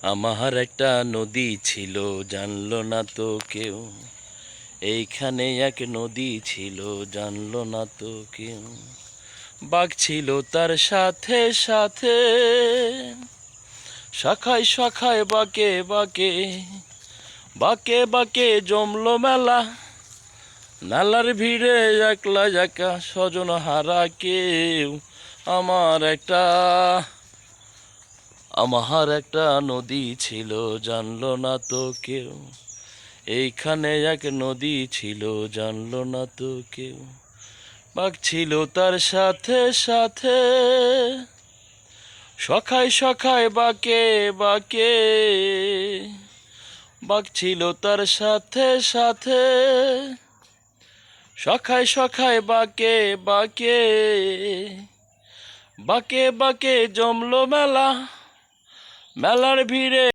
আমার একটা নদী ছিল, জানলো না তো কেউ। এইখানে এক নদী ছিল, জানলো না তো কেউ। বাঘ ছিল তার সাথে সাথে, শাখায় শাখায় বাঁকে বাঁকে, বাঁকে বাঁকে জমলো মেলা। নালার ভিড়ে একলা একা, স্বজন হারা কেউ। আমার একটা নদী ছিল, জানলো না তো কেউ। এইখানে এক নদী ছিল, জানলো না তো কেউ। বাঘ ছিল তার সাথে সাথে, শাখায় শাখায় বাঁকে বাঁকে, বাঘ ছিল তার সাথে সাথে, শাখায় শাখায় বাঁকে বাঁকে, বাঁকে বাঁকে জমলো মেলা। মেলার ভিড়ে